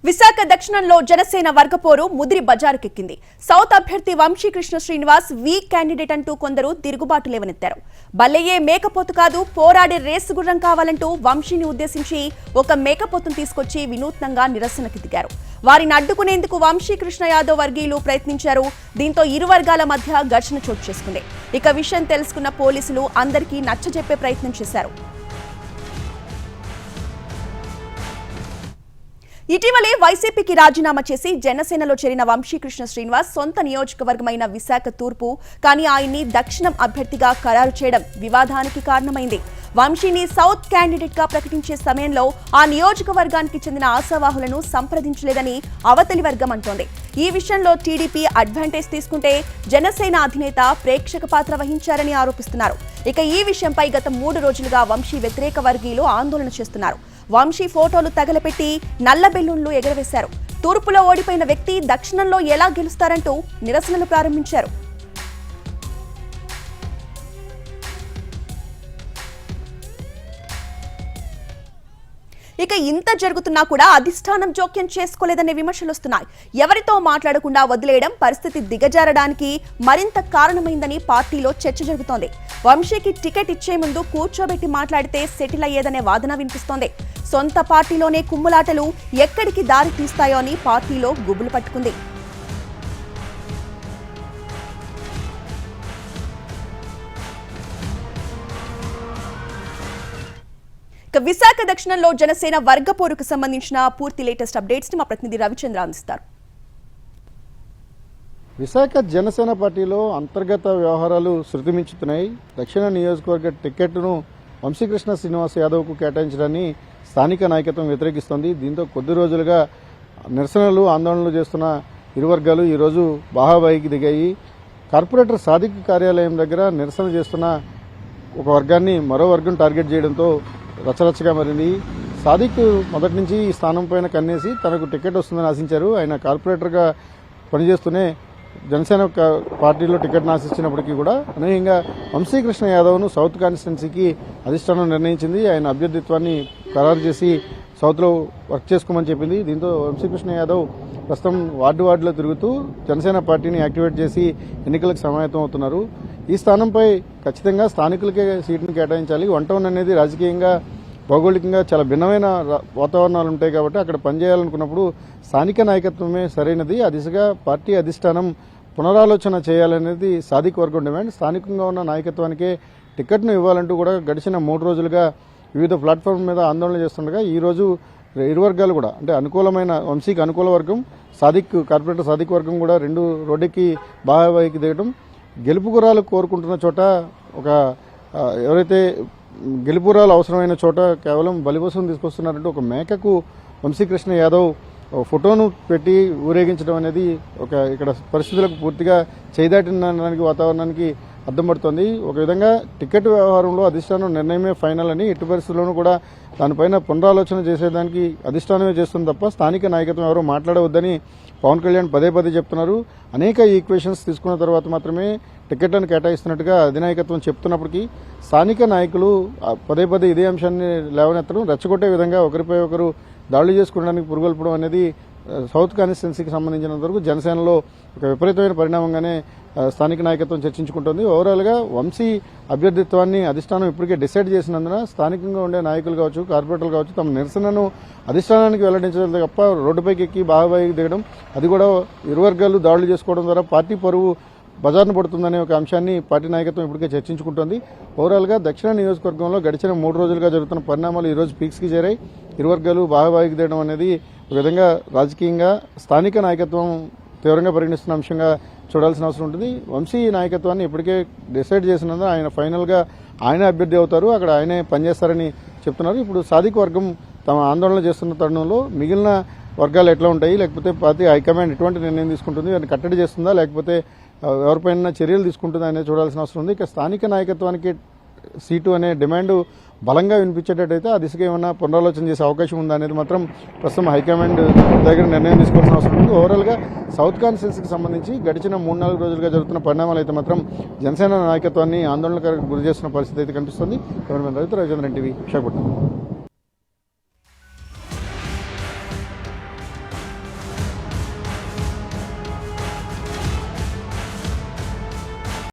విశాఖ దక్షిణంలో జనసేన వర్గపోరు ముదిరి బజారుకెక్కింది. సౌత్ అభ్యర్థి Vamsikrishna Srinivas week candidate అంటూ కొందరు తిరుగుబాటు లేవనెత్తారు. బల్లయ్యే మేకపోతు కాదు, పోరాడే రేసు గుర్రం కావాలంటూ వంశీని ఉద్దేశించి ఒక మేకపోతును తీసుకొచ్చి వినూత్నంగా నిరసనకి దిగారు. వారిని అడ్డుకునేందుకు వంశీకృష్ణ యాదవ్ వర్గీయులు ప్రయత్నించారు. దీంతో ఇరు వర్గాల మధ్య ఘర్షణ చోటు చేసుకుంది. ఇక విషయం తెలుసుకున్న పోలీసులు అందరికీ నచ్చజెప్పే ప్రయత్నం చేశారు. ఇటీవలే వైసీపీకి రాజీనామా చేసి జనసేనలో చేరిన వంశీకృష్ణ శ్రీనివాస్ సొంత నియోజకవర్గమైన విశాఖ తూర్పు, కానీ ఆయన్ని దక్షిణం అభ్యర్థిగా ఖరారు చేయడం వివాదానికి కారణమైంది. వంశీని సౌత్ క్యాండిడేట్ గా ప్రకటించే సమయంలో ఆ నియోజకవర్గానికి చెందిన ఆశావాహులను సంప్రదించలేదని అవతలి వర్గం అంటోంది. ఈ విషయంలో టీడీపీ అడ్వాంటేజ్ తీసుకుంటే జనసేన అధినేత ప్రేక్షక పాత్ర వహించారని ఆరోపిస్తున్నారు. ఇక ఈ విషయంపై గత 3 రోజులుగా వంశీ వ్యతిరేక వర్గీయులు ఆందోళన చేస్తున్నారు. వంశీ ఫోటోలు తగలపెట్టి నల్ల బెలూన్లు ఎగరవేశారు. తూర్పులో ఓడిపోయిన వ్యక్తి దక్షిణంలో ఎలా గెలుస్తారంటూ నిరసనలు ప్రారంభించారు. ఇక ఇంత జరుగుతున్నా కూడా అధిష్టానం జోక్యం చేసుకోలేదనే విమర్శలు వస్తున్నాయి. ఎవరితో మాట్లాడకుండా వదిలేయడం పరిస్థితి దిగజారడానికి మరింత కారణమైందని పార్టీలో చర్చ జరుగుతోంది. వంశీకి టికెట్ ఇచ్చే ముందు కూర్చోబెట్టి మాట్లాడితే సెటిల్ అయ్యేదనే వాదన వినిపిస్తోంది. సొంత పార్టీలోనే కుమ్ములాటలు ఎక్కడికి దారి తీస్తాయో అని పార్టీలో గుబులు పట్టుకుంది. విశాఖ దక్షిణంలో జనసేన వర్గపోరుకు సంబంధించిన పూర్తి లేటెస్ట్ అప్డేట్స్ ని మా ప్రతినిధి రవిచంద్ర అందిస్తారు. విశాఖ జనసేన పార్టీలో అంతర్గత వ్యవహారాలు శృతిమించుతున్నాయి. దక్షిణ నియోజకవర్గ టికెట్ను వంశీకృష్ణ శ్రీనివాస్ యాదవ్కు కేటాయించడాన్ని స్థానిక నాయకత్వం వ్యతిరేకిస్తోంది. దీంతో కొద్ది రోజులుగా నిరసనలు ఆందోళనలు చేస్తున్న ఇరు వర్గాలు ఈరోజు బాహాబాయికి దిగాయి. కార్పొరేటర్ సాదిక్ కార్యాలయం దగ్గర నిరసన చేస్తున్న ఒక వర్గాన్ని మరో వర్గం టార్గెట్ చేయడంతో రచరచగా మారింది. సాదిక్ మొదటి నుంచి ఈ స్థానం పైన కన్నేసి తనకు టికెట్ వస్తుందని ఆశించారు. ఆయన కార్పొరేటర్గా పనిచేస్తూనే జనసేన పార్టీలో టికెట్ ఆశించినప్పటికీ కూడా అనూహ్యంగా వంశీకృష్ణ యాదవ్ను సౌత్ కాన్స్టిట్యున్సీకి అధిష్టానం నిర్ణయించింది. ఆయన అభ్యర్థిత్వాన్ని ఖరారు చేసి సౌత్లో వర్క్ చేసుకోమని చెప్పింది. దీంతో వంశీకృష్ణ యాదవ్ ప్రస్తుతం వార్డులో తిరుగుతూ జనసేన పార్టీని యాక్టివేట్ చేసి ఎన్నికలకు సమాయత్తం అవుతున్నారు. ఈ స్థానంపై ఖచ్చితంగా స్థానికులకే సీటును కేటాయించాలి. 1 టౌన్ అనేది రాజకీయంగా భౌగోళికంగా చాలా భిన్నమైన వాతావరణాలు ఉంటాయి కాబట్టి అక్కడ పనిచేయాలనుకున్నప్పుడు స్థానిక నాయకత్వమే సరైనది. ఆ దిశగా పార్టీ అధిష్టానం పునరాలోచన చేయాలనేది సాదిక్ వర్గం డిమాండ్. స్థానికంగా ఉన్న నాయకత్వానికే టికెట్ను ఇవ్వాలంటూ కూడా గడిచిన 3 రోజులుగా వివిధ ప్లాట్ఫామ్ మీద ఆందోళన చేస్తుండగా ఈ రోజు ఇరు వర్గాలు కూడా అంటే అనుకూలమైన వంశీకి అనుకూల వర్గం కార్పొరేటర్ సాదిక్ వర్గం కూడా 2 రోడ్డుకి బాహాబాయికి దిగడం, గెలుపు గుర్రాలు కోరుకుంటున్న చోట ఎవరైతే గెలుపురాలు అవసరమైన చోట కేవలం బలిపశువును తీసుకొస్తున్నారంటూ ఒక మేకకు వంశీకృష్ణ యాదవ్ ఫోటోను పెట్టి ఊరేగించడం అనేది ఇక్కడ పరిస్థితులకు పూర్తిగా చేదాటినడానికి వాతావరణానికి అద్దం పడుతోంది. ఒక విధంగా టికెట్ వ్యవహారంలో అధిష్టానం నిర్ణయమే ఫైనల్ అని ఎట్టి పరిస్థితుల్లోనూ కూడా దానిపైన పునరాలోచన చేసేదానికి అధిష్టానమే చేస్తుంది తప్ప స్థానిక నాయకత్వం ఎవరో మాట్లాడవద్దని పవన్ కళ్యాణ్ పదే చెప్తున్నారు. అనేక ఈక్వేషన్స్ తీసుకున్న తర్వాత మాత్రమే టికెట్లను కేటాయిస్తున్నట్టుగా అధినాయకత్వం చెప్తున్నప్పటికీ స్థానిక నాయకులు పదే ఇదే అంశాన్ని లేవనెత్తడం, రెచ్చగొట్టే విధంగా ఒకరిపై ఒకరు దాడులు చేసుకోవడానికి పురుగొల్పడం అనేది సౌత్ కాన్స్టిట్యున్సీకి సంబంధించినంత వరకు జనసేనలో ఒక విపరీతమైన పరిణామంగానే స్థానిక నాయకత్వం చర్చించుకుంటోంది. ఓవరాల్గా వంశీ అభ్యర్థిత్వాన్ని అధిష్టానం ఇప్పటికే డిసైడ్ చేసినందున స్థానికంగా ఉండే నాయకులు కావచ్చు, కార్పొరేటర్లు కావచ్చు తమ నిరసనను అధిష్టానానికి వెల్లడించడం తప్ప రోడ్డుపైకి ఎక్కి బాహాబాయికి దిగడం, అది కూడా ఇరు వర్గాలు దాడులు చేసుకోవడం ద్వారా పార్టీ పరువు బజార్ను పడుతుందనే ఒక అంశాన్ని పార్టీ నాయకత్వం ఇప్పటికే చర్చించుకుంటోంది. ఓవరాల్గా దక్షిణ నియోజకవర్గంలో గడిచిన 3 రోజులుగా జరుగుతున్న పరిణామాలు ఈరోజు పీక్స్కి చేరాయి. ఇరు వర్గాలు బాహాబాయికి దిగడం అనేది ఒక విధంగా రాజకీయంగా స్థానిక నాయకత్వం తీవ్రంగా పరిగణిస్తున్న అంశంగా చూడాల్సిన అవసరం ఉంటుంది. వంశీ నాయకత్వాన్ని ఇప్పటికే డిసైడ్ చేసినందున ఆయన ఫైనల్గా ఆయనే అభ్యర్థి అవుతారు, అక్కడ ఆయనే పనిచేస్తారని చెప్తున్నారు. ఇప్పుడు సాదిక్ వర్గం తమ ఆందోళన చేస్తున్న తరుణంలో మిగిలిన వర్గాలు ఎట్లా ఉంటాయి, లేకపోతే పార్టీ హైకమాండ్ ఎటువంటి నిర్ణయం తీసుకుంటుంది, దాన్ని కట్టడి చేస్తుందా లేకపోతే ఎవరిపైన చర్యలు తీసుకుంటుందా అనేది చూడాల్సిన అవసరం ఉంది. ఇక స్థానిక నాయకత్వానికి సీటు అనే డిమాండ్ బలంగా వినిపించేటట్టయితే ఆ దిశగా ఏమైనా పునరాలోచన చేసే అవకాశం ఉందా అనేది మాత్రం ప్రస్తుతం హైకమాండ్ దగ్గర నిర్ణయం తీసుకోవాల్సిన అవసరం ఉంది. ఓవరాల్గా సౌత్ కాన్స్టిట్యున్సీకి సంబంధించి గడిచిన 3-4 రోజులుగా జరుగుతున్న పరిణామాలు అయితే మాత్రం జనసేన నాయకత్వాన్ని ఆందోళనకు గురి చేస్తున్న పరిస్థితి అయితే కనిపిస్తుంది. రవిచంద్రన్ టీవీ విశాఖపట్నం.